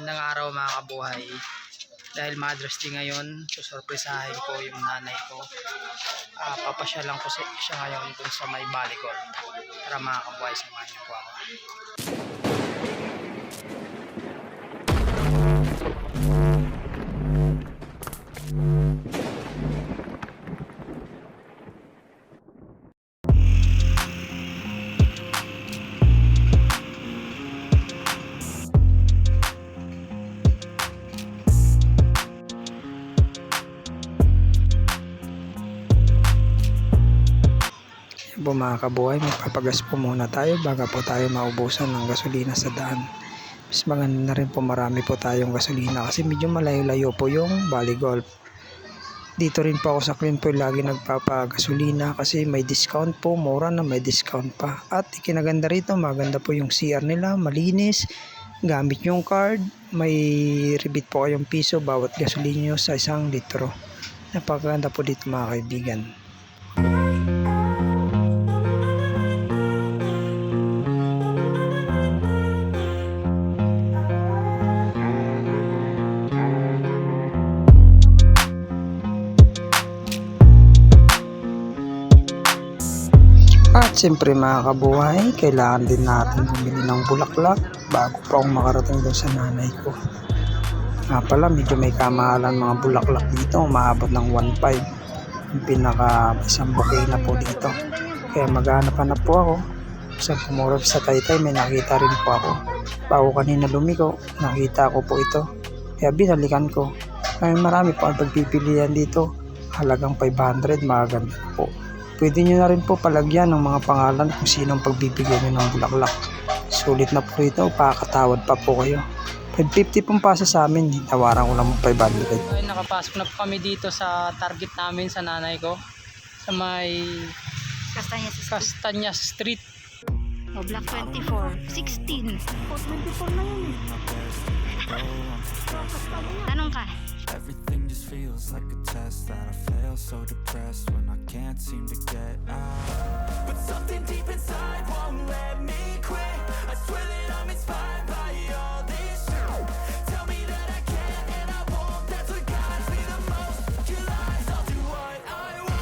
Magandang araw mga kabuhay. Dahil Mother's Day ngayon, susurpresahin ko yung nanay ko. Papasya lang ko siya ngayon dun sa may Baligol. Tara mga kabuhay, samahan niyo po ako. Po mga kabuhay, magpapagas po muna tayo bago po tayo maubusan ng gasolina sa daan. Mas maganda na rin po marami po tayong gasolina kasi medyo malayo-layo po yung Baligol. Dito rin po ako sa Cleanpool lagi nagpapagasolina kasi may discount po, mura na may discount pa. At ikinaganda rito, maganda po yung CR nila, malinis, gamit yung card, may rebate po kayong piso bawat gasolina sa 1 litro. Napakaganda po dito mga kaibigan. At siyempre mga kabuhay, kailangan din natin bumili ng bulaklak bago pa akong makarating doon sa nanay ko. Nga pala, medyo may kamahalan mga bulaklak dito, umaabot ng 1.5. Yung pinaka isang bouquet na po dito. Kaya maghanap-hanap po ako. Sa pumurap sa Taytay, may nakita rin po ako. Bago kanina lumiko, nakita ko po ito. Kaya binalikan ko. Kaya marami po ang pagpipilian dito. Halagang 500, maganda po. Pwede nyo na rin po palagyan ng mga pangalan kung sinong pagbibigyan nyo ng bulaklak. Sulit na po ito, pakakatawad pa po kayo. 550 pong pasa sa amin, tawaran ko lang 500. Ay, nakapasok na po kami dito sa target namin sa nanay ko. Sa may Castanya Street. O, Block 24, 16. 24 na yun. Tanong ka. Everything just feels like a test that I fail, so depressed when I can't seem to get out. But something deep inside won't let me quit. I swear that I'm inspired by all this shit. Tell me that I can and I won't. That's what guides me the most. Your lies, I'll do what I want.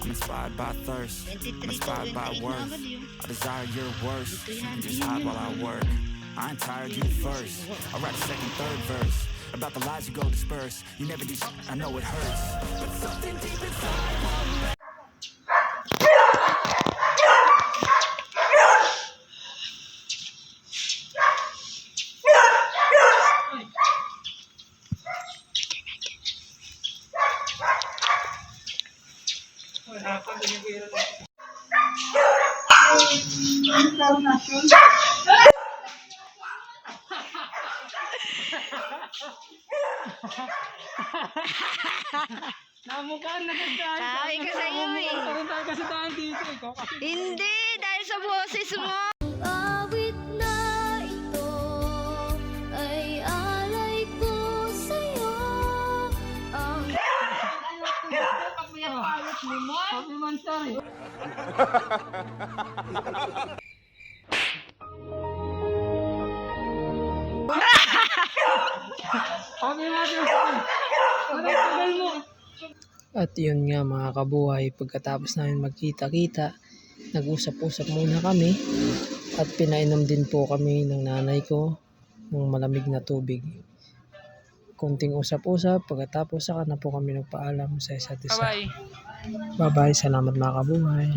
I'm inspired by thirst, I'm inspired by worth. I desire your worst, you can just hide while I work. I ain't tired, you the first. I write a second, third verse about the lies you go disperse. You never do shit, I know it hurts, but something deep inside won't let. Namukhaan na ganda. Sabi ko sa iyo eh. Karoon tayo kasi daan dito. Ikaw kasi. Hindi, dahil sa boses mo. Awit na ito ay alay ko sa'yo. Happy man, sorry. At yun nga mga kabuhay, pagkatapos namin magkita-kita, nag-usap-usap muna kami at pinainom din po kami ng nanay ko ng malamig na tubig. Konting usap-usap, pagkatapos saka na po kami nagpaalam sa isa't isa. Bye-bye. Bye-bye, salamat mga kabuhay.